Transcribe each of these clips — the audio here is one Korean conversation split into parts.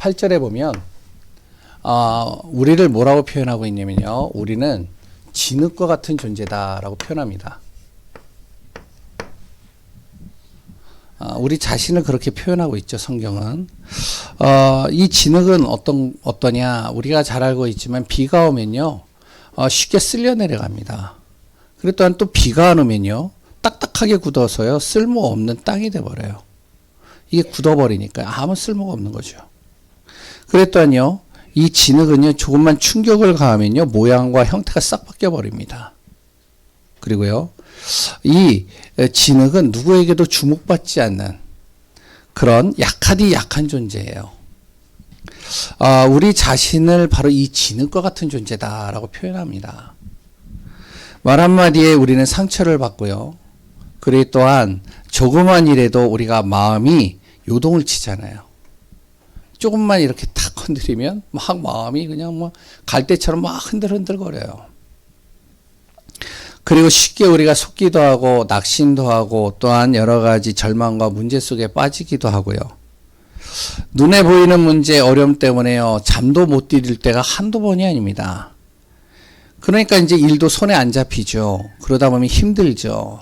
8절에 보면 우리를 뭐라고 표현하고 있냐면요. 우리는 진흙과 같은 존재다라고 표현합니다. 우리 자신을 그렇게 표현하고 있죠, 성경은. 이 진흙은 어떠냐? 우리가 잘 알고 있지만 비가 오면요, 쉽게 쓸려 내려갑니다. 그리고 또한 또 비가 안 오면요, 딱딱하게 굳어서요, 쓸모없는 땅이 돼버려요. 이게 굳어버리니까 아무 쓸모가 없는 거죠. 그랬더니요, 이 진흙은요, 조금만 충격을 가하면요, 모양과 형태가 싹 바뀌어버립니다. 그리고요, 이 진흙은 누구에게도 주목받지 않는 그런 약하디 약한 존재예요. 우리 자신을 바로 이 진흙과 같은 존재다라고 표현합니다. 말 한마디에 우리는 상처를 받고요. 그리고 또한 조그만 일에도 우리가 마음이 요동을 치잖아요. 조금만 이렇게 탁 건드리면 막 마음이 그냥 뭐 갈대처럼 막 흔들흔들거려요. 그리고 쉽게 우리가 속기도 하고 낙심도 하고 또한 여러 가지 절망과 문제 속에 빠지기도 하고요. 눈에 보이는 문제, 어려움 때문에요, 잠도 못 들일 때가 한두 번이 아닙니다. 그러니까 이제 일도 손에 안 잡히죠. 그러다 보면 힘들죠.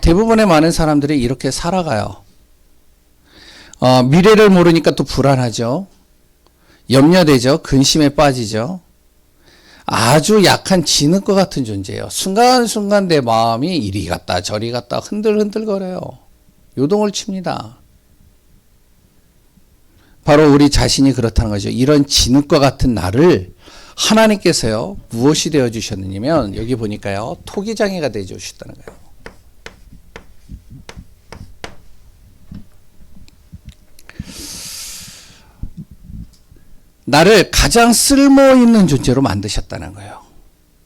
대부분의 많은 사람들이 이렇게 살아가요. 미래를 모르니까 또 불안하죠. 염려되죠. 근심에 빠지죠. 아주 약한 진흙과 같은 존재예요. 순간순간 내 마음이 이리 갔다 저리 갔다 흔들흔들거려요. 요동을 칩니다. 바로 우리 자신이 그렇다는 거죠. 이런 진흙과 같은 나를 하나님께서요, 무엇이 되어 주셨느냐면, 여기 보니까요, 토기장애가 되어 주셨다는 거예요. 나를 가장 쓸모있는 존재로 만드셨다는 거예요.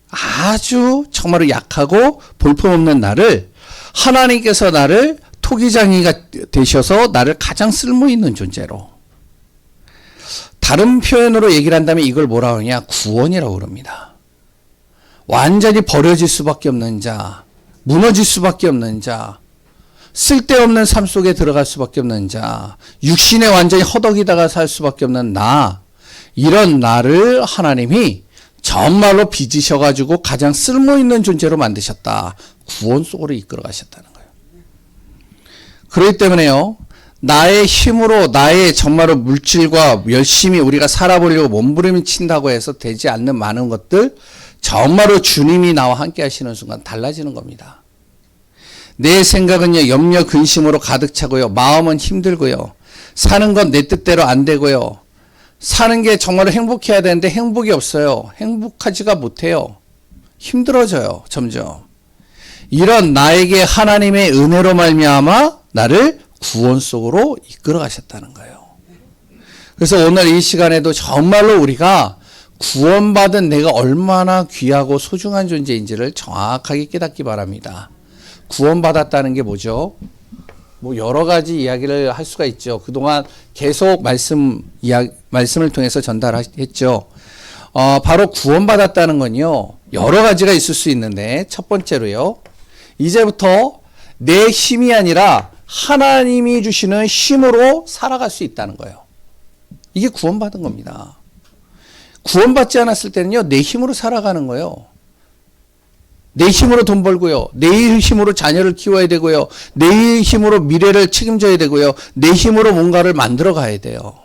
아주 정말로 약하고 볼품없는 나를 하나님께서 나를 토기장이가 되셔서 나를 가장 쓸모있는 존재로. 다른 표현으로 얘기를 한다면 이걸 뭐라고 하냐? 구원이라고 그럽니다. 완전히 버려질 수밖에 없는 자, 무너질 수밖에 없는 자, 쓸데없는 삶 속에 들어갈 수밖에 없는 자, 육신에 완전히 허덕이다가 살 수밖에 없는 나, 이런 나를 하나님이 정말로 빚으셔가지고 가장 쓸모있는 존재로 만드셨다. 구원 속으로 이끌어 가셨다는 거예요. 그렇기 때문에요, 나의 힘으로 나의 정말로 물질과 열심히 우리가 살아보려고 몸부림친다고 해서 되지 않는 많은 것들, 정말로 주님이 나와 함께 하시는 순간 달라지는 겁니다. 내 생각은요, 염려 근심으로 가득 차고요, 마음은 힘들고요, 사는 건 내 뜻대로 안 되고요, 사는 게 정말로 행복해야 되는데 행복이 없어요. 행복하지가 못해요. 힘들어져요, 점점. 이런 나에게 하나님의 은혜로 말미암아 나를 구원 속으로 이끌어 가셨다는 거예요. 그래서 오늘 이 시간에도 정말로 우리가 구원받은 내가 얼마나 귀하고 소중한 존재인지를 정확하게 깨닫기 바랍니다. 구원받았다는 게 뭐죠? 뭐 여러 가지 이야기를 할 수가 있죠. 그동안 계속 말씀을 통해서 전달했죠. 바로 구원받았다는 건요, 여러 가지가 있을 수 있는데, 첫 번째로요, 이제부터 내 힘이 아니라 하나님이 주시는 힘으로 살아갈 수 있다는 거예요. 이게 구원받은 겁니다. 구원받지 않았을 때는요, 내 힘으로 살아가는 거예요. 내 힘으로 돈 벌고요, 내 힘으로 자녀를 키워야 되고요, 내 힘으로 미래를 책임져야 되고요, 내 힘으로 뭔가를 만들어 가야 돼요.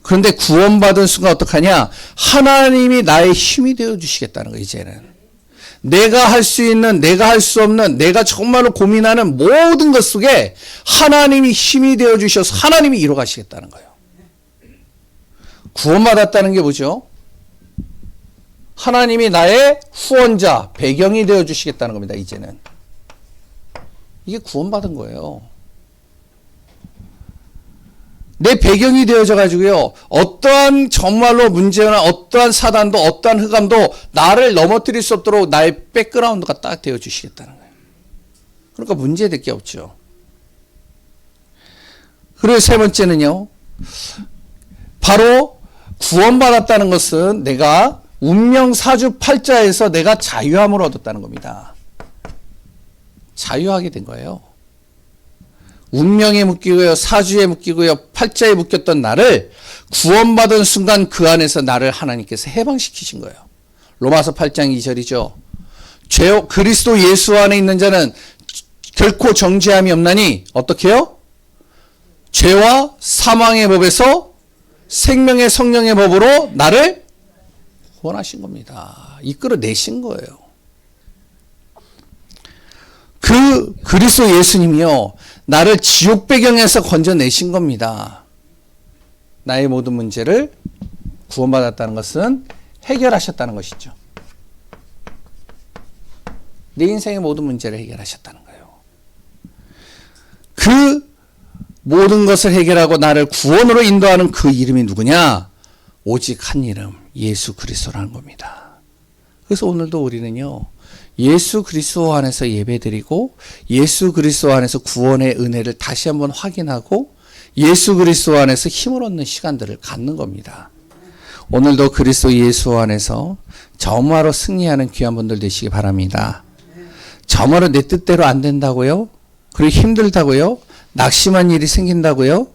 그런데 구원받은 순간 어떡하냐? 하나님이 나의 힘이 되어 주시겠다는 거예요. 이제는 내가 할 수 있는, 내가 할 수 없는, 내가 정말로 고민하는 모든 것 속에 하나님이 힘이 되어 주셔서 하나님이 이뤄 가시겠다는 거예요. 구원받았다는 게 뭐죠? 하나님이 나의 후원자, 배경이 되어 주시겠다는 겁니다. 이제는 이게 구원받은 거예요. 내 배경이 되어져 가지고요, 어떠한 정말로 문제나 어떠한 사단도 어떠한 흑암도 나를 넘어뜨릴 수 없도록 나의 백그라운드가 딱 되어 주시겠다는 거예요. 그러니까 문제될 게 없죠. 그리고 세 번째는요, 바로 구원받았다는 것은 내가 운명사주팔자에서 내가 자유함을 얻었다는 겁니다. 자유하게 된 거예요. 운명에 묶이고요, 사주에 묶이고요, 팔자에 묶였던 나를 구원받은 순간 그 안에서 나를 하나님께서 해방시키신 거예요. 로마서 8장 2절이죠. 그리스도 예수 안에 있는 자는 결코 정죄함이 없나니 어떻게 해요? 죄와 사망의 법에서 생명의 성령의 법으로 나를 구원하신 겁니다. 이끌어내신 거예요. 그 그리스도 예수님이요, 나를 지옥 배경에서 건져내신 겁니다. 나의 모든 문제를 구원받았다는 것은 해결하셨다는 것이죠. 내 인생의 모든 문제를 해결하셨다는 거예요. 그 모든 것을 해결하고 나를 구원으로 인도하는 그 이름이 누구냐? 오직 한 이름, 예수 그리스도라는 겁니다. 그래서 오늘도 우리는요, 예수 그리스도 안에서 예배드리고 예수 그리스도 안에서 구원의 은혜를 다시 한번 확인하고 예수 그리스도 안에서 힘을 얻는 시간들을 갖는 겁니다. 오늘도 그리스도 예수 안에서 정말로 승리하는 귀한 분들 되시기 바랍니다. 정말로 내 뜻대로 안 된다고요? 그리고 힘들다고요? 낙심한 일이 생긴다고요?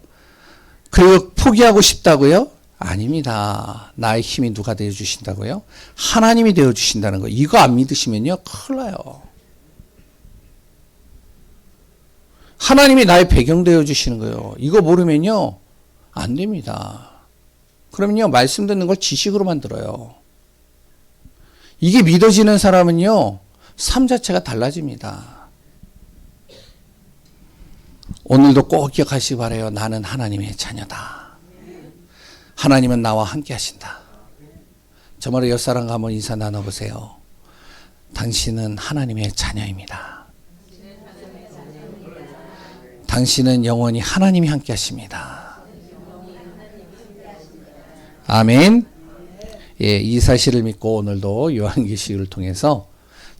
그리고 포기하고 싶다고요? 아닙니다. 나의 힘이 누가 되어주신다고요? 하나님이 되어주신다는 거. 이거 안 믿으시면요, 큰일 나요. 하나님이 나의 배경 되어주시는 거예요. 이거 모르면요, 안 됩니다. 그러면요, 말씀 듣는 걸 지식으로 만들어요. 이게 믿어지는 사람은요, 삶 자체가 달라집니다. 오늘도 꼭 기억하시기 바라요. 나는 하나님의 자녀다. 하나님은 나와 함께 하신다. 저마다 옆사람과 한번 인사 나눠보세요. 당신은 하나님의 자녀입니다. 당신은 영원히 하나님이 함께 하십니다. 아멘. 예, 이 사실을 믿고 오늘도 요한계시록을 통해서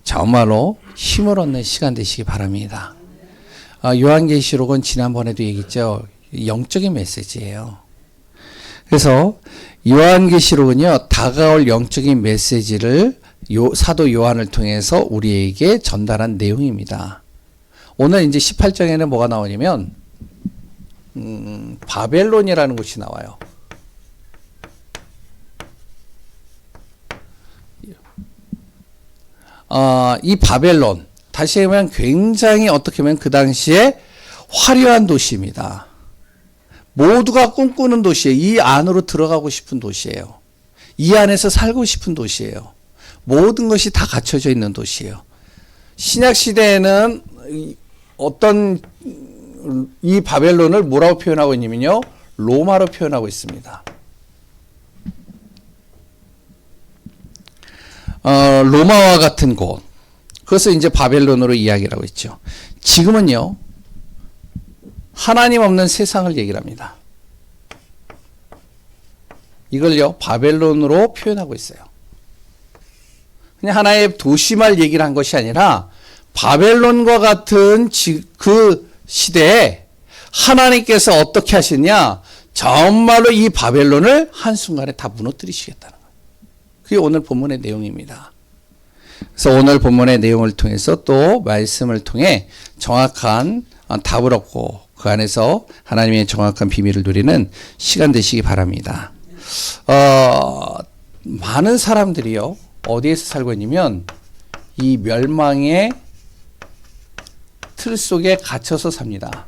정말로 힘을 얻는 시간 되시기 바랍니다. 요한계시록은 지난번에도 얘기했죠. 영적인 메시지예요. 그래서 요한계시록은요, 다가올 영적인 메시지를 사도 요한을 통해서 우리에게 전달한 내용입니다. 오늘 이제 18장에는 뭐가 나오냐면 바벨론이라는 곳이 나와요. 이 바벨론, 다시 하면 굉장히 어떻게 보면 그 당시에 화려한 도시입니다. 모두가 꿈꾸는 도시예요. 이 안으로 들어가고 싶은 도시예요. 이 안에서 살고 싶은 도시예요. 모든 것이 다 갖춰져 있는 도시예요. 신약 시대에는 어떤 이 바벨론을 뭐라고 표현하고 있냐면요, 로마로 표현하고 있습니다. 로마와 같은 곳, 그것을 이제 바벨론으로 이야기를 하고 있죠. 지금은요, 하나님 없는 세상을 얘기를 합니다. 이걸요, 바벨론으로 표현하고 있어요. 그냥 하나의 도시말 얘기를 한 것이 아니라 바벨론과 같은 그 시대에 하나님께서 어떻게 하시냐, 정말로 이 바벨론을 한순간에 다 무너뜨리시겠다는 거예요. 그게 오늘 본문의 내용입니다. 그래서 오늘 본문의 내용을 통해서 또 말씀을 통해 정확한 답을 얻고 그 안에서 하나님의 정확한 비밀을 누리는 시간 되시기 바랍니다. 많은 사람들이요, 어디에서 살고 있냐면 이 멸망의 틀 속에 갇혀서 삽니다.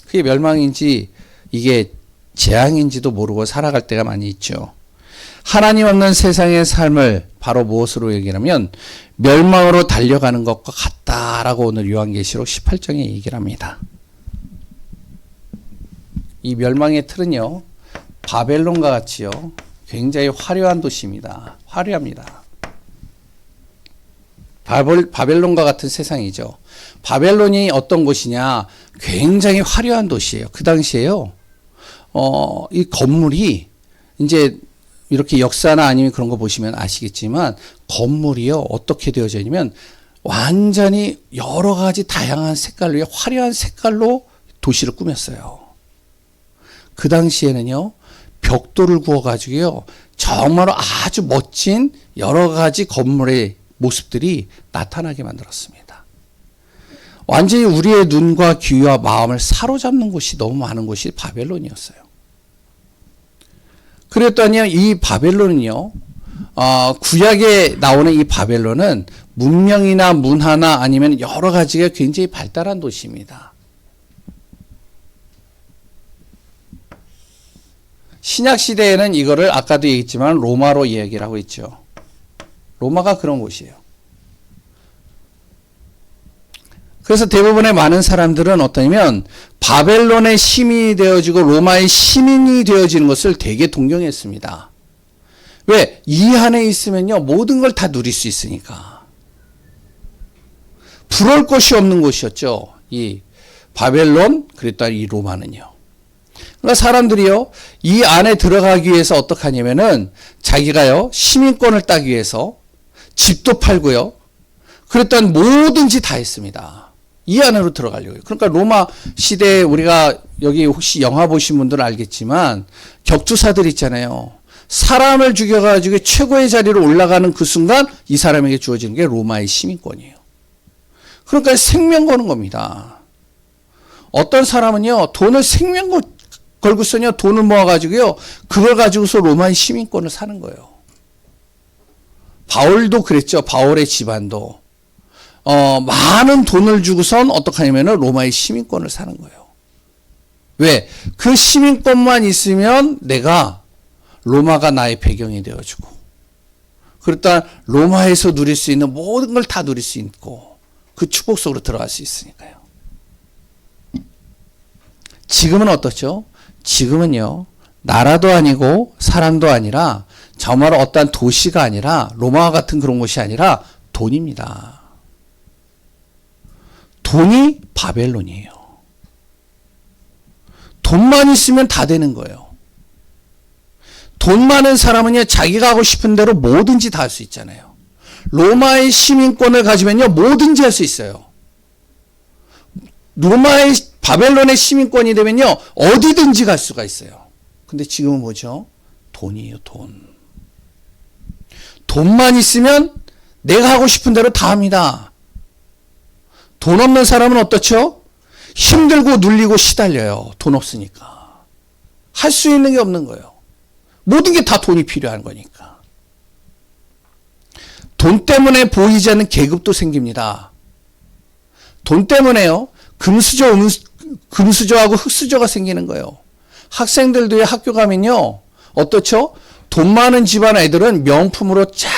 그게 멸망인지 이게 재앙인지도 모르고 살아갈 때가 많이 있죠. 하나님 없는 세상의 삶을 바로 무엇으로 얘기하면 멸망으로 달려가는 것과 같다라고 오늘 요한계시록 18장에 얘기를 합니다. 이 멸망의 틀은요, 바벨론과 같이요, 굉장히 화려한 도시입니다. 화려합니다. 바벨론과 같은 세상이죠. 바벨론이 어떤 곳이냐, 굉장히 화려한 도시예요. 그 당시에요, 이 건물이 이제 이렇게 역사나 아니면 그런 거 보시면 아시겠지만 건물이요, 어떻게 되어져 있냐면 완전히 여러 가지 다양한 색깔로, 화려한 색깔로 도시를 꾸몄어요. 그 당시에는요, 벽돌을 구워가지고요, 정말로 아주 멋진 여러 가지 건물의 모습들이 나타나게 만들었습니다. 완전히 우리의 눈과 귀와 마음을 사로잡는 곳이 너무 많은 곳이 바벨론이었어요. 그랬더니 이 바벨론은요, 구약에 나오는 이 바벨론은 문명이나 문화나 아니면 여러 가지가 굉장히 발달한 도시입니다. 신약 시대에는 이거를 아까도 얘기했지만 로마로 이야기를 하고 있죠. 로마가 그런 곳이에요. 그래서 대부분의 많은 사람들은 어떠냐면 바벨론의 시민이 되어지고 로마의 시민이 되어지는 것을 되게 동경했습니다. 왜? 이 안에 있으면요, 모든 걸 다 누릴 수 있으니까. 부러울 것이 없는 곳이었죠. 이 바벨론, 그랬다 이 로마는요. 그러니까 사람들이요, 이 안에 들어가기 위해서 어떻게 하냐면은 자기가요, 시민권을 따기 위해서 집도 팔고요, 그랬더니 뭐든지 다 했습니다. 이 안으로 들어가려고요. 그러니까 로마 시대에 우리가 여기 혹시 영화 보신 분들은 알겠지만 격투사들 있잖아요. 사람을 죽여가지고 최고의 자리로 올라가는 그 순간 이 사람에게 주어지는 게 로마의 시민권이에요. 그러니까 생명 거는 겁니다. 어떤 사람은요, 돈을 생명 걸고서요, 돈을 모아가지고요, 그걸 가지고서 로마의 시민권을 사는 거예요. 바울도 그랬죠. 바울의 집안도. 많은 돈을 주고선 어떻게 하냐면은 로마의 시민권을 사는 거예요. 왜? 그 시민권만 있으면 내가 로마가 나의 배경이 되어주고, 그렇다 로마에서 누릴 수 있는 모든 걸 다 누릴 수 있고, 그 축복 속으로 들어갈 수 있으니까요. 지금은 어떻죠? 지금은요, 나라도 아니고 사람도 아니라 정말 어떠한 도시가 아니라 로마와 같은 그런 곳이 아니라 돈입니다. 돈이 바벨론이에요. 돈만 있으면 다 되는 거예요. 돈 많은 사람은요, 자기가 하고 싶은 대로 뭐든지 다 할 수 있잖아요. 로마의 시민권을 가지면요, 뭐든지 할 수 있어요. 바벨론의 시민권이 되면요, 어디든지 갈 수가 있어요. 근데 지금은 뭐죠? 돈이에요, 돈. 돈만 있으면 내가 하고 싶은 대로 다 합니다. 돈 없는 사람은 어떻죠? 힘들고 눌리고 시달려요. 돈 없으니까. 할 수 있는 게 없는 거예요. 모든 게 다 돈이 필요한 거니까. 돈 때문에 보이지 않는 계급도 생깁니다. 돈 때문에요, 금수저하고 흙수저가 생기는 거예요. 학생들도 학교 가면요, 어떻죠? 돈 많은 집안 애들은 명품으로 쫙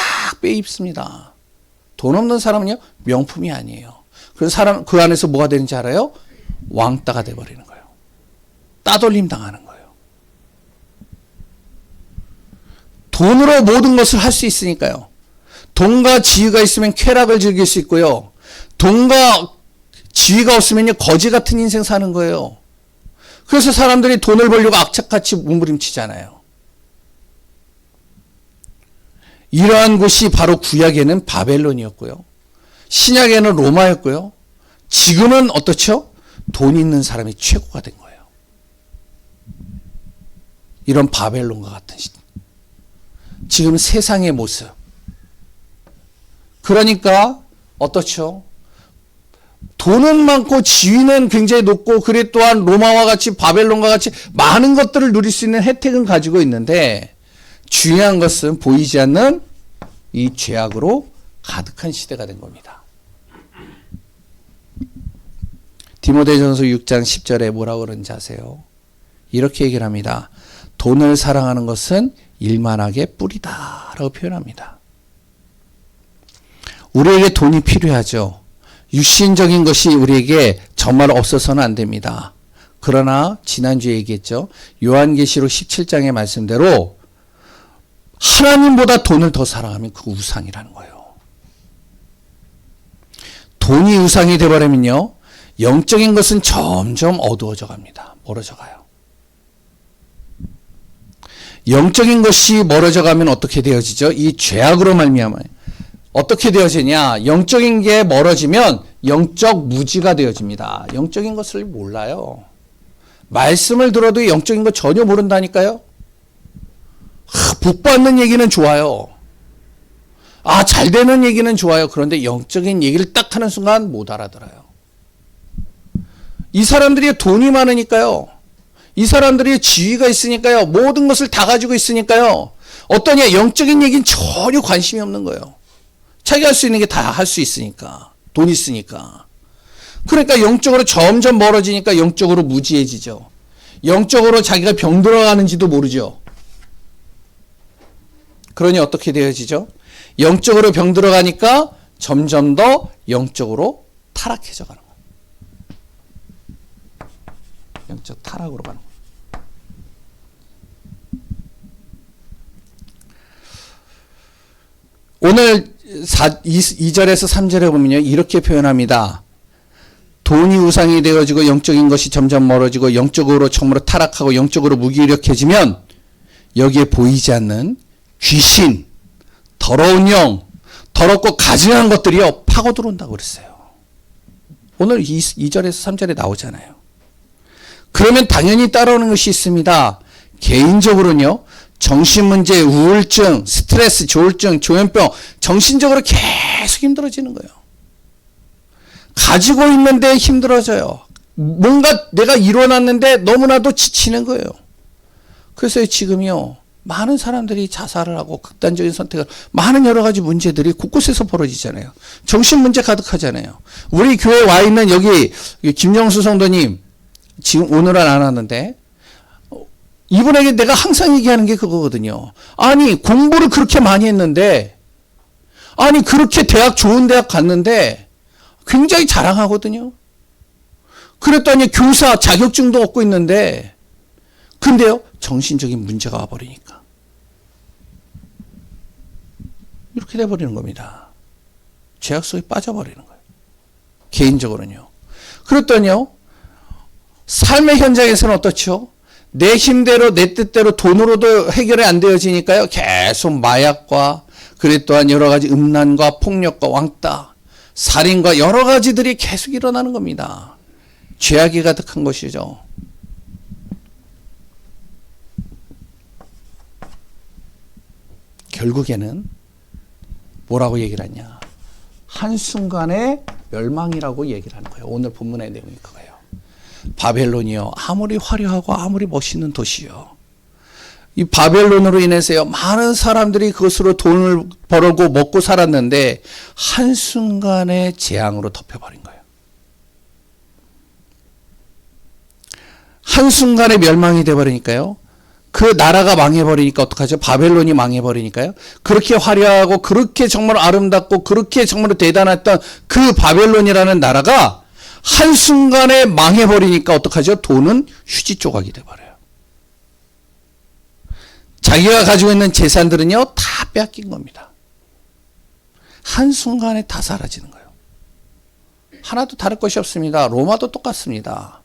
빼입습니다. 돈 없는 사람은요, 명품이 아니에요. 그래서 그 안에서 뭐가 되는지 알아요? 왕따가 돼버리는 거예요. 따돌림 당하는 거예요. 돈으로 모든 것을 할 수 있으니까요. 돈과 지위가 있으면 쾌락을 즐길 수 있고요. 돈과 지위가 없으면요, 거지 같은 인생 사는 거예요. 그래서 사람들이 돈을 벌려고 악착같이 몸부림치잖아요. 이러한 곳이 바로 구약에는 바벨론이었고요, 신약에는 로마였고요, 지금은 어떻죠? 돈 있는 사람이 최고가 된 거예요. 이런 바벨론과 같은 지금 세상의 모습. 그러니까 어떻죠? 돈은 많고 지위는 굉장히 높고, 그래 또한 로마와 같이 바벨론과 같이 많은 것들을 누릴 수 있는 혜택은 가지고 있는데, 중요한 것은 보이지 않는 이 죄악으로 가득한 시대가 된 겁니다. 디모데전서 6장 10절에 뭐라고 그러는지 아세요? 이렇게 얘기를 합니다. 돈을 사랑하는 것은 일만하게 뿌리다 라고 표현합니다. 우리에게 돈이 필요하죠. 육신적인 것이 우리에게 정말 없어서는 안 됩니다. 그러나 지난주에 얘기했죠. 요한계시록 17장의 말씀대로 하나님보다 돈을 더 사랑하면 그거 우상이라는 거예요. 돈이 우상이 되어버리면요, 영적인 것은 점점 어두워져 갑니다. 멀어져 가요. 영적인 것이 멀어져 가면 어떻게 되어지죠? 이 죄악으로 말미암아 어떻게 되어지냐? 영적인 게 멀어지면 영적 무지가 되어집니다. 영적인 것을 몰라요. 말씀을 들어도 영적인 거 전혀 모른다니까요. 복 받는 얘기는 좋아요. 잘 되는 얘기는 좋아요. 그런데 영적인 얘기를 딱 하는 순간 못 알아들어요. 이 사람들이 돈이 많으니까요. 이 사람들이 지위가 있으니까요. 모든 것을 다 가지고 있으니까요. 어떠냐, 영적인 얘기는 전혀 관심이 없는 거예요. 자기가 할 수 있는 게 다 할 수 있으니까. 돈 있으니까. 그러니까 영적으로 점점 멀어지니까 영적으로 무지해지죠. 영적으로 자기가 병들어가는지도 모르죠. 그러니 어떻게 되어지죠? 영적으로 병들어가니까 점점 더 영적으로 타락해져 가는 거예요. 영적 타락으로 가는 거예요. 오늘 2절에서 3절에 보면요, 이렇게 표현합니다. 돈이 우상이 되어지고 영적인 것이 점점 멀어지고 영적으로 정말로 타락하고 영적으로 무기력해지면 여기에 보이지 않는 귀신, 더러운 영, 더럽고 가증한 것들이요 파고 들어온다고 그랬어요. 오늘 2절에서 3절에 나오잖아요. 그러면 당연히 따라오는 것이 있습니다. 개인적으로는요, 정신문제, 우울증, 스트레스, 조울증, 조현병, 정신적으로 계속 힘들어지는 거예요. 가지고 있는데 힘들어져요. 뭔가 내가 이뤄놨는데 너무나도 지치는 거예요. 그래서 지금요, 많은 사람들이 자살을 하고 극단적인 선택을, 많은 여러 가지 문제들이 곳곳에서 벌어지잖아요. 정신 문제 가득하잖아요. 우리 교회에 와 있는 여기 김영수 성도님, 지금 오늘은 안 왔는데, 이분에게 내가 항상 얘기하는 게 그거거든요. 아니, 공부를 그렇게 많이 했는데, 아니, 그렇게 대학 좋은 대학 갔는데, 굉장히 자랑하거든요. 그랬더니 교사 자격증도 얻고 있는데, 근데요, 정신적인 문제가 와버리니까. 이렇게 돼버리는 겁니다. 죄악 속에 빠져버리는 거예요. 개인적으로는요. 그랬더니요, 삶의 현장에서는 어떻죠? 내 힘대로, 내 뜻대로 돈으로도 해결이 안 되어지니까요, 계속 마약과, 그래 또한 여러 가지 음란과 폭력과 왕따, 살인과 여러 가지들이 계속 일어나는 겁니다. 죄악이 가득한 것이죠. 결국에는 뭐라고 얘기를 하냐, 한순간의 멸망이라고 얘기를 하는 거예요. 오늘 본문의 내용이 그거예요. 바벨론이요, 아무리 화려하고 아무리 멋있는 도시요, 이 바벨론으로 인해서요, 많은 사람들이 그것으로 돈을 벌고 먹고 살았는데 한순간에 재앙으로 덮여버린 거예요. 한순간에 멸망이 돼버리니까요, 그 나라가 망해버리니까 어떡하죠? 바벨론이 망해버리니까요, 그렇게 화려하고 그렇게 정말 아름답고 그렇게 정말 대단했던 그 바벨론이라는 나라가 한순간에 망해버리니까 어떡하죠? 돈은 휴지 조각이 돼버려요. 자기가 가지고 있는 재산들은요, 다 빼앗긴 겁니다. 한순간에 다 사라지는 거예요. 하나도 다를 것이 없습니다. 로마도 똑같습니다.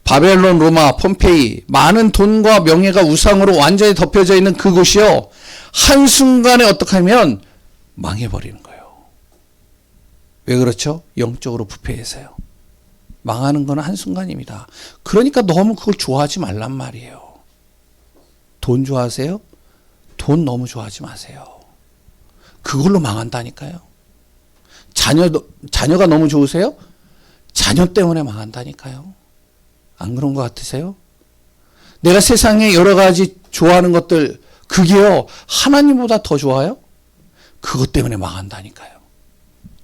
바벨론, 로마, 폼페이, 많은 돈과 명예가 우상으로 완전히 덮여져 있는 그곳이요, 한순간에 어떻게 하면 망해버리는 거예요. 왜 그렇죠? 영적으로 부패해서요. 망하는 건 한순간입니다. 그러니까 너무 그걸 좋아하지 말란 말이에요. 돈 좋아하세요? 돈 너무 좋아하지 마세요. 그걸로 망한다니까요. 자녀가 너무 좋으세요? 자녀 때문에 망한다니까요. 안 그런 것 같으세요? 내가 세상에 여러 가지 좋아하는 것들, 그게요, 하나님보다 더 좋아요? 그것 때문에 망한다니까요.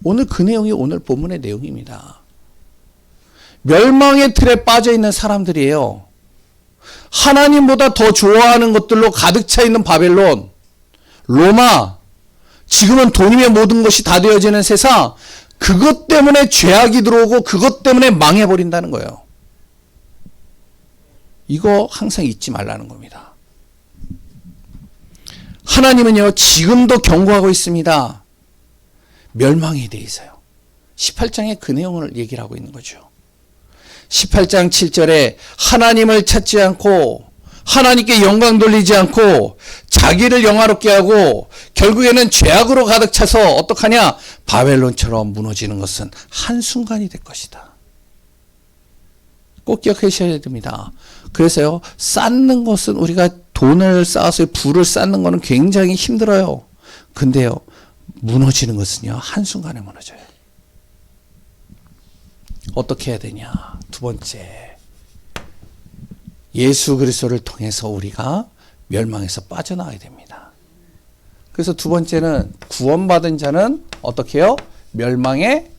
오늘 그 내용이 오늘 본문의 내용입니다. 멸망의 틀에 빠져 있는 사람들이에요. 하나님보다 더 좋아하는 것들로 가득 차 있는 바벨론, 로마, 지금은 돈이면 모든 것이 다 되어지는 세상, 그것 때문에 죄악이 들어오고 그것 때문에 망해버린다는 거예요. 이거 항상 잊지 말라는 겁니다. 하나님은요, 지금도 경고하고 있습니다. 멸망에 대해서요. 18장에 그 내용을 얘기를 하고 있는 거죠. 18장 7절에 하나님을 찾지 않고 하나님께 영광 돌리지 않고 자기를 영화롭게 하고 결국에는 죄악으로 가득 차서 어떡하냐, 바벨론처럼 무너지는 것은 한순간이 될 것이다. 꼭 기억하셔야 됩니다. 그래서요, 쌓는 것은, 우리가 돈을 쌓아서 부를 쌓는 것은 굉장히 힘들어요. 근데요, 무너지는 것은요, 한순간에 무너져요. 어떻게 해야 되냐? 두 번째, 예수 그리스도를 통해서 우리가 멸망에서 빠져나와야 됩니다. 그래서 두 번째는 구원받은 자는 어떻게 해요? 멸망의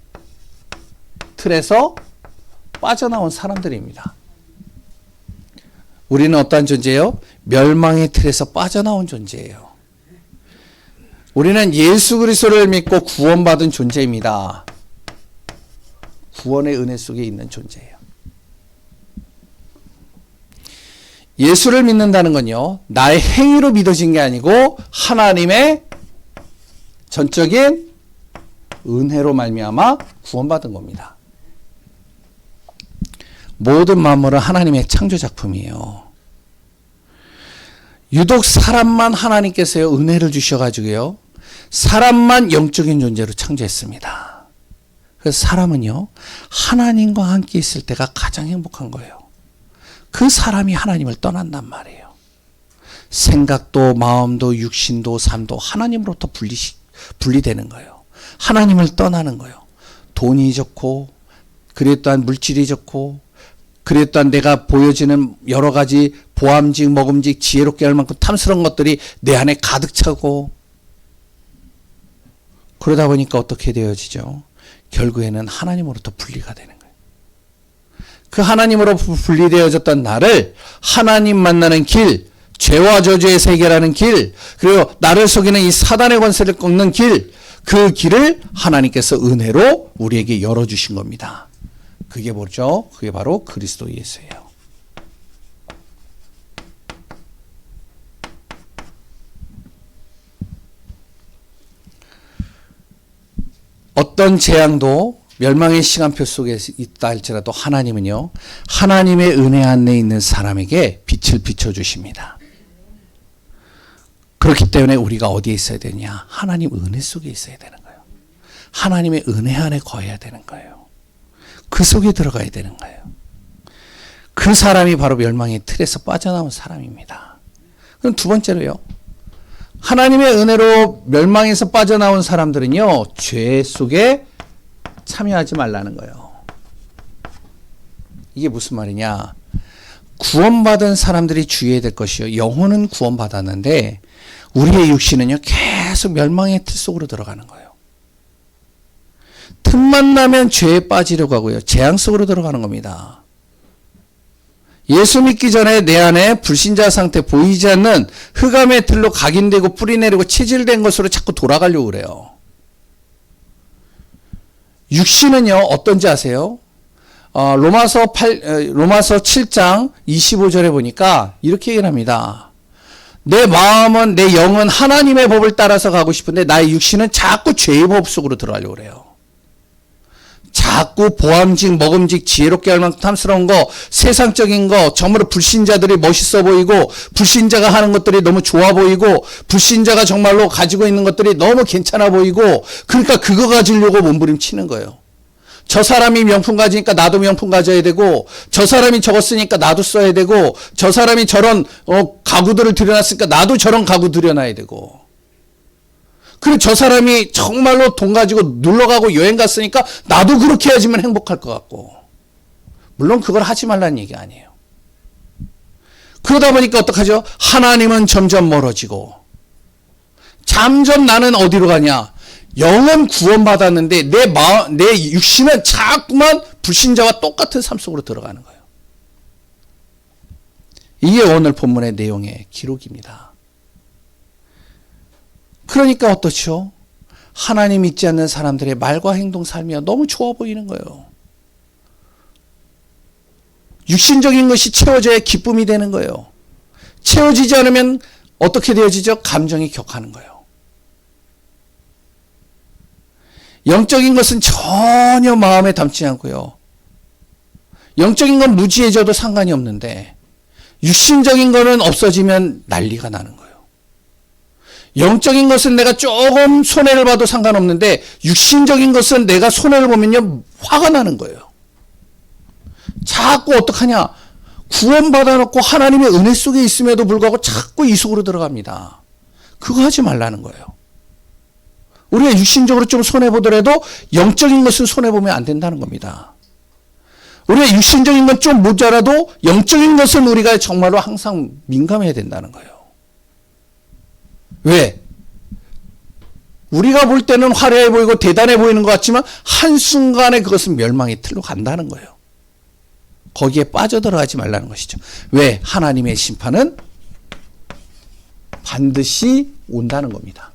틀에서 빠져나온 사람들입니다. 우리는 어떠한 존재예요? 멸망의 틀에서 빠져나온 존재예요. 우리는 예수 그리스도를 믿고 구원받은 존재입니다. 구원의 은혜 속에 있는 존재예요. 예수를 믿는다는 건요, 나의 행위로 믿어진 게 아니고 하나님의 전적인 은혜로 말미암아 구원받은 겁니다. 모든 만물은 하나님의 창조 작품이에요. 유독 사람만 하나님께서요, 은혜를 주셔가지고요, 사람만 영적인 존재로 창조했습니다. 그래서 사람은요, 하나님과 함께 있을 때가 가장 행복한 거예요. 그 사람이 하나님을 떠난단 말이에요. 생각도 마음도 육신도 삶도 하나님으로부터 분리되는 거예요. 하나님을 떠나는 거예요. 돈이 좋고, 그래 또한 물질이 좋고, 그래 또한 내가 보여지는 여러 가지 보암직, 먹음직, 지혜롭게 할 만큼 탐스러운 것들이 내 안에 가득 차고, 그러다 보니까 어떻게 되어지죠? 결국에는 하나님으로부터 분리가 되는 거예요. 그 하나님으로 분리되어졌던 나를 하나님 만나는 길, 죄와 저주의 세계라는 길, 그리고 나를 속이는 이 사단의 권세를 꺾는 길, 그 길을 하나님께서 은혜로 우리에게 열어주신 겁니다. 그게 뭐죠? 그게 바로 그리스도 예수예요. 어떤 재앙도 멸망의 시간표 속에 있다 할지라도 하나님은요, 하나님의 은혜 안에 있는 사람에게 빛을 비춰주십니다. 그렇기 때문에 우리가 어디에 있어야 되냐? 하나님 은혜 속에 있어야 되는 거예요. 하나님의 은혜 안에 거해야 되는 거예요. 그 속에 들어가야 되는 거예요. 그 사람이 바로 멸망의 틀에서 빠져나온 사람입니다. 그럼 두 번째로요, 하나님의 은혜로 멸망에서 빠져나온 사람들은요, 죄 속에 참여하지 말라는 거예요. 이게 무슨 말이냐? 구원받은 사람들이 주의해야 될 것이요, 영혼은 구원받았는데 우리의 육신은요, 계속 멸망의 틀 속으로 들어가는 거예요. 틈만 나면 죄에 빠지려고 하고요, 재앙 속으로 들어가는 겁니다. 예수 믿기 전에 내 안에 불신자 상태, 보이지 않는 흑암의 틀로 각인되고 뿌리내리고 체질된 것으로 자꾸 돌아가려고 그래요. 육신은요, 어떤지 아세요? 로마서 7장 25절에 보니까 이렇게 얘기를 합니다. 내 마음은, 내 영은 하나님의 법을 따라서 가고 싶은데 나의 육신은 자꾸 죄의 법 속으로 들어가려고 그래요. 자꾸 보암직, 먹음직, 지혜롭게 할 만큼 탐스러운 거, 세상적인 거, 정말로 불신자들이 멋있어 보이고, 불신자가 하는 것들이 너무 좋아 보이고, 불신자가 정말로 가지고 있는 것들이 너무 괜찮아 보이고, 그러니까 그거 가지려고 몸부림치는 거예요. 저 사람이 명품 가지니까 나도 명품 가져야 되고, 저 사람이 저거 쓰니까 나도 써야 되고, 저 사람이 저런 가구들을 들여놨으니까 나도 저런 가구 들여놔야 되고, 그리고 저 사람이 정말로 돈 가지고 놀러가고 여행 갔으니까 나도 그렇게 해야지만 행복할 것 같고. 물론 그걸 하지 말라는 얘기 아니에요. 그러다 보니까 어떡하죠? 하나님은 점점 멀어지고, 점점 나는 어디로 가냐? 영은 구원받았는데 내 육신은 자꾸만 불신자와 똑같은 삶 속으로 들어가는 거예요. 이게 오늘 본문의 내용의 기록입니다. 그러니까 어떻죠? 하나님 믿지 않는 사람들의 말과 행동, 삶이 너무 좋아 보이는 거예요. 육신적인 것이 채워져야 기쁨이 되는 거예요. 채워지지 않으면 어떻게 되어지죠? 감정이 격하는 거예요. 영적인 것은 전혀 마음에 담지 않고요, 영적인 건 무지해져도 상관이 없는데 육신적인 거는 없어지면 난리가 나는 거예요. 영적인 것은 내가 조금 손해를 봐도 상관없는데 육신적인 것은 내가 손해를 보면요, 화가 나는 거예요. 자꾸 어떡하냐? 구원받아 놓고 하나님의 은혜 속에 있음에도 불구하고 자꾸 이 속으로 들어갑니다. 그거 하지 말라는 거예요. 우리가 육신적으로 좀 손해보더라도 영적인 것은 손해보면 안 된다는 겁니다. 우리가 육신적인 건 좀 모자라도 영적인 것은 우리가 정말로 항상 민감해야 된다는 거예요. 왜? 우리가 볼 때는 화려해 보이고 대단해 보이는 것 같지만 한순간에 그것은 멸망의 틀로 간다는 거예요. 거기에 빠져들어가지 말라는 것이죠. 왜? 하나님의 심판은 반드시 온다는 겁니다.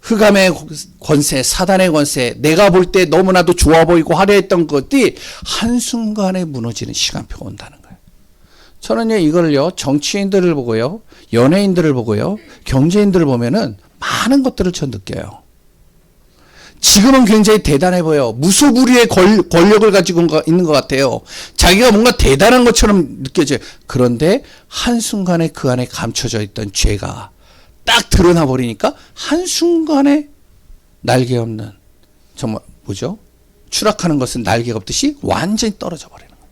흑암의 권세, 사단의 권세, 내가 볼 때 너무나도 좋아 보이고 화려했던 것들이 한순간에 무너지는 시간표가 온다는 거예요. 저는요, 이걸요, 정치인들을 보고요, 연예인들을 보고요, 경제인들을 보면은 많은 것들을 저 느껴요. 지금은 굉장히 대단해 보여. 무소불위의 권력을 가지고 있는 것 같아요. 자기가 뭔가 대단한 것처럼 느껴져요. 그런데 한순간에 그 안에 감춰져 있던 죄가 딱 드러나 버리니까 한순간에 날개 없는, 정말 뭐죠? 추락하는 것은 날개가 없듯이 완전히 떨어져 버리는 거예요.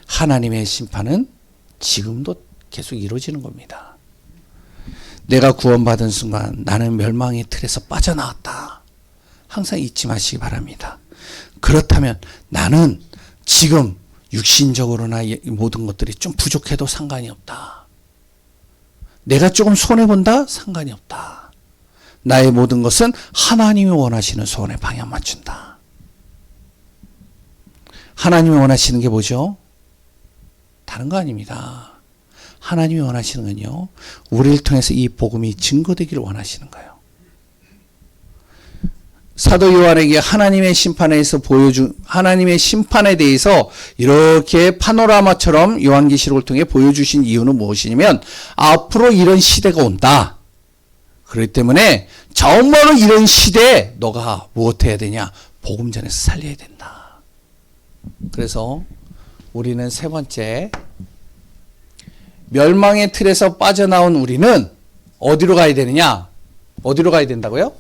하나님의 심판은 지금도 계속 이루어지는 겁니다. 내가 구원받은 순간 나는 멸망의 틀에서 빠져나왔다. 항상 잊지 마시기 바랍니다. 그렇다면 나는 지금 육신적으로나 모든 것들이 좀 부족해도 상관이 없다. 내가 조금 손해본다? 상관이 없다. 나의 모든 것은 하나님이 원하시는 소원에 방향 맞춘다. 하나님이 원하시는 게 뭐죠? 다른 거 아닙니다. 하나님이 원하시는 건요, 우리를 통해서 이 복음이 증거되기를 원하시는 거예요. 사도 요한에게 하나님의 하나님의 심판에 대해서 이렇게 파노라마처럼 요한계시록을 통해 보여주신 이유는 무엇이냐면, 앞으로 이런 시대가 온다. 그렇기 때문에 정말로 이런 시대에 너가 무엇해야 되냐? 복음 전해서 살려야 된다. 그래서 우리는 세 번째, 멸망의 틀에서 빠져나온 우리는 어디로 가야 되느냐? 어디로 가야 된다고요?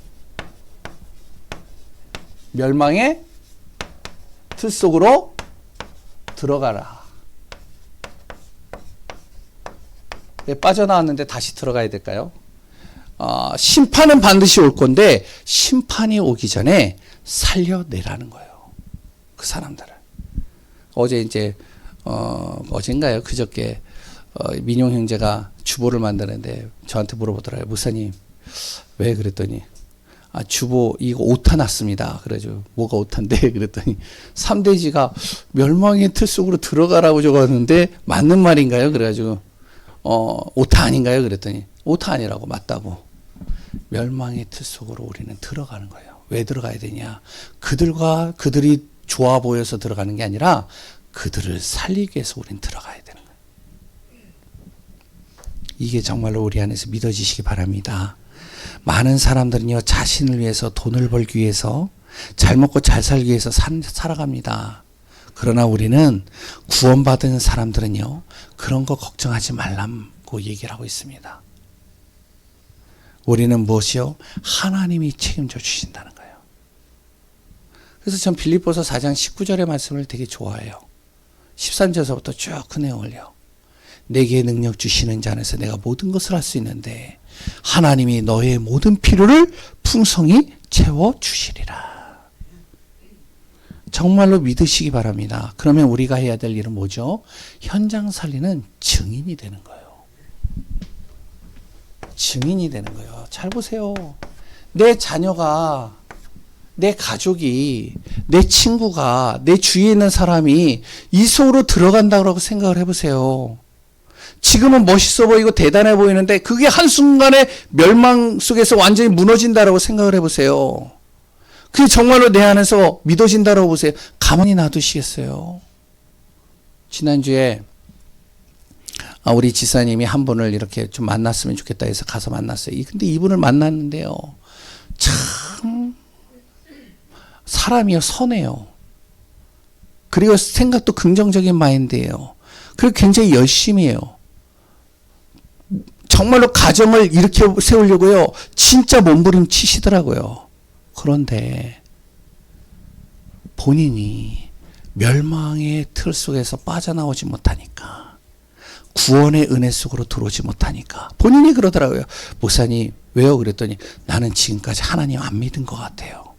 멸망의 틀 속으로 들어가라. 왜 빠져나왔는데 다시 들어가야 될까요? 심판은 반드시 올 건데 심판이 오기 전에 살려내라는 거예요. 그 사람들을. 어제 이제 어젠가요? 그저께 민용 형제가 주보를 만드는데 저한테 물어보더라고요. 목사님, 왜? 그랬더니 주보 이거 오타 났습니다. 그래가지고 뭐가 오타인데? 그랬더니 3대지가 멸망의 틀 속으로 들어가라고 적었는데 맞는 말인가요? 그래가지고 오타 아닌가요? 그랬더니 오타 아니라고, 맞다고. 멸망의 틀 속으로 우리는 들어가는 거예요. 왜 들어가야 되냐? 그들이 좋아 보여서 들어가는 게 아니라 그들을 살리기 위해서 우리는 들어가야 되는 거예요. 이게 정말로 우리 안에서 믿어지시기 바랍니다. 많은 사람들은요, 자신을 위해서, 돈을 벌기 위해서, 잘 먹고 잘 살기 위해서 살아갑니다. 그러나 우리는 구원받은 사람들은요, 그런 거 걱정하지 말라고 얘기를 하고 있습니다. 우리는 무엇이요? 하나님이 책임져 주신다는 거예요. 그래서 전 빌립보서 4장 19절의 말씀을 되게 좋아해요. 13절서부터 쭉 그 내용을요. 내게 능력 주시는 자 안에서 내가 모든 것을 할 수 있는데 하나님이 너의 모든 필요를 풍성히 채워주시리라. 정말로 믿으시기 바랍니다. 그러면 우리가 해야 될 일은 뭐죠? 현장 살리는 증인이 되는 거예요. 증인이 되는 거예요. 잘 보세요. 내 자녀가, 내 가족이, 내 친구가, 내 주위에 있는 사람이 이 속으로 들어간다고 생각을 해보세요. 지금은 멋있어 보이고 대단해 보이는데 그게 한순간에 멸망 속에서 완전히 무너진다라고 생각을 해보세요. 그게 정말로 내 안에서 믿어진다라고 보세요. 가만히 놔두시겠어요? 지난주에 우리 지사님이 한 분을 이렇게 좀 만났으면 좋겠다 해서 가서 만났어요. 근데 이분을 만났는데요, 참 사람이요, 선해요. 그리고 생각도 긍정적인 마인드예요. 그리고 굉장히 열심히 해요. 정말로 가정을 이렇게 세우려고요, 진짜 몸부림치시더라고요. 그런데 본인이 멸망의 틀 속에서 빠져나오지 못하니까 구원의 은혜 속으로 들어오지 못하니까. 본인이 그러더라고요. 목사님 왜요? 그랬더니 나는 지금까지 하나님 안 믿은 것 같아요.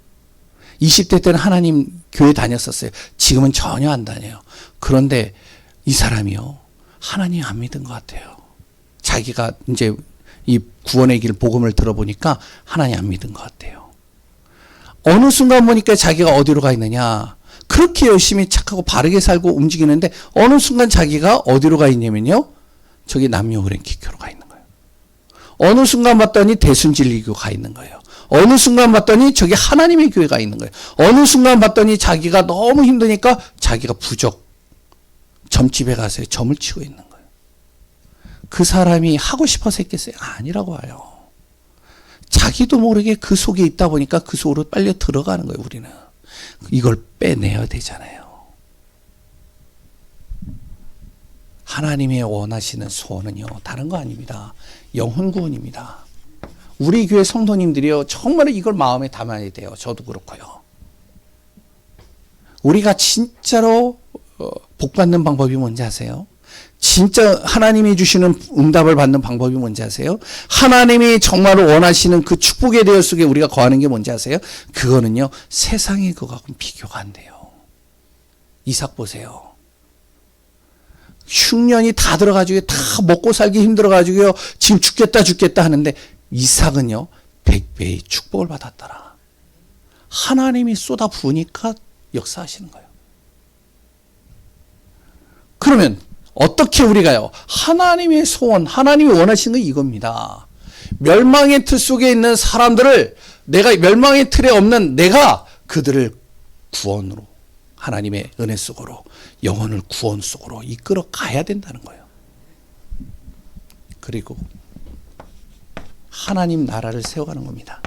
20대 때는 하나님 교회 다녔었어요. 지금은 전혀 안 다녀요. 그런데 이 사람이요, 하나님 안 믿은 것 같아요. 자기가 이제 이 구원의 길 복음을 들어보니까 하나님 안 믿은 것 같아요. 어느 순간 보니까 자기가 어디로 가 있느냐, 그렇게 열심히 착하고 바르게 살고 움직이는데 어느 순간 자기가 어디로 가 있냐면요, 저기 남녀호랭 기교로 가 있는 거예요. 어느 순간 봤더니 대순진리교 가 있는 거예요. 어느 순간 봤더니 저기 하나님의 교회가 있는 거예요. 어느 순간 봤더니 자기가 너무 힘드니까 자기가 부적 점집에 가서 점을 치고 있는 거예요. 그 사람이 하고 싶어서 했겠어요? 아니라고 해요. 자기도 모르게 그 속에 있다 보니까 그 속으로 빨려 들어가는 거예요. 우리는 이걸 빼내야 되잖아요. 하나님의 원하시는 소원은요, 다른 거 아닙니다. 영혼 구원입니다. 우리 교회 성도님들이요, 정말 이걸 마음에 담아야 돼요. 저도 그렇고요. 우리가 진짜로 복 받는 방법이 뭔지 아세요? 진짜 하나님이 주시는 응답을 받는 방법이 뭔지 아세요? 하나님이 정말로 원하시는 그 축복의 대열 속에 우리가 거하는 게 뭔지 아세요? 그거는요, 세상의 그거하고는 비교가 안 돼요. 이삭 보세요. 흉년이 다 들어가지고 다 먹고 살기 힘들어가지고요, 지금 죽겠다 하는데 이삭은요 100배의 축복을 받았더라. 하나님이 쏟아 부으니까 역사하시는 거예요. 그러면 어떻게 우리가요, 하나님의 소원, 하나님이 원하시는 건 이겁니다. 멸망의 틀 속에 있는 사람들을, 내가 멸망의 틀에 없는 내가 그들을 구원으로, 하나님의 은혜 속으로, 영혼을 구원 속으로 이끌어 가야 된다는 거예요. 그리고 하나님 나라를 세워가는 겁니다.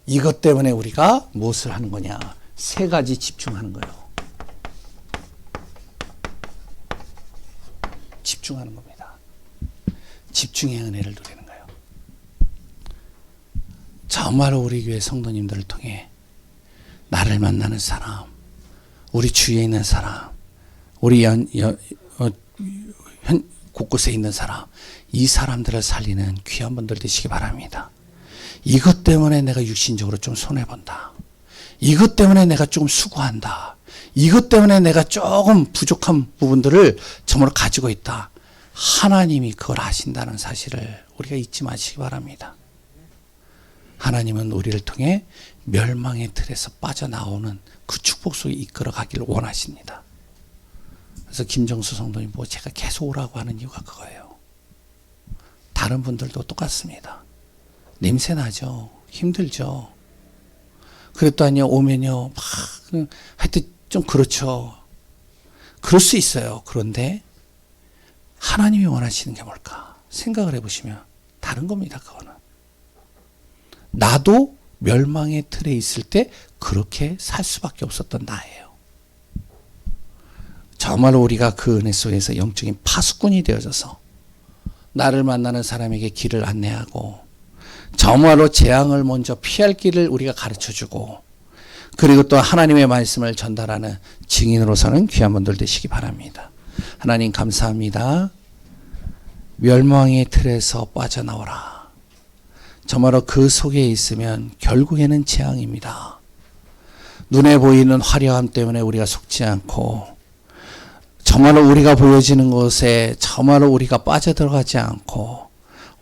이것 때문에 우리가 무엇을 하는 거냐? 세 가지 집중하는 거예요. 집중하는 겁니다. 집중의 은혜를 누리는 거예요. 정말로 우리 교회 성도님들을 통해 나를 만나는 사람, 우리 주위에 있는 사람, 우리 곳곳에 있는 사람, 이 사람들을 살리는 귀한 분들 되시기 바랍니다. 이것 때문에 내가 육신적으로 좀 손해본다. 이것 때문에 내가 조금 수고한다. 이것 때문에 내가 조금 부족한 부분들을 정말 가지고 있다. 하나님이 그걸 아신다는 사실을 우리가 잊지 마시기 바랍니다. 하나님은 우리를 통해 멸망의 틀에서 빠져나오는 그 축복 속에 이끌어 가기를 원하십니다. 그래서 김정수 성도님 보고 제가 계속 오라고 하는 이유가 그거예요. 다른 분들도 똑같습니다. 냄새 나죠. 힘들죠. 그랬더니요, 오면요, 막 하여튼 좀 그렇죠. 그럴 수 있어요. 그런데 하나님이 원하시는 게 뭘까? 생각을 해보시면 다른 겁니다. 그거는 나도 멸망의 틀에 있을 때 그렇게 살 수밖에 없었던 나예요. 정말로 우리가 그 은혜 속에서 영적인 파수꾼이 되어져서 나를 만나는 사람에게 길을 안내하고, 정말로 재앙을 먼저 피할 길을 우리가 가르쳐주고, 그리고 또 하나님의 말씀을 전달하는 증인으로서는 귀한 분들 되시기 바랍니다. 하나님 감사합니다. 멸망의 틀에서 빠져나오라. 정말로 그 속에 있으면 결국에는 재앙입니다. 눈에 보이는 화려함 때문에 우리가 속지 않고, 정말로 우리가 보여지는 곳에 정말로 우리가 빠져들어가지 않고,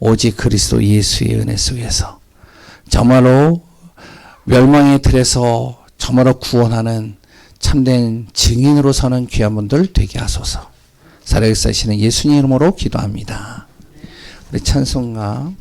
오직 그리스도 예수의 은혜 속에서 정말로 멸망의 틀에서 정말로 구원하는 참된 증인으로 서는 귀한 분들 되게 하소서. 살아계시는 예수님 이름으로 기도합니다. 우리 찬송가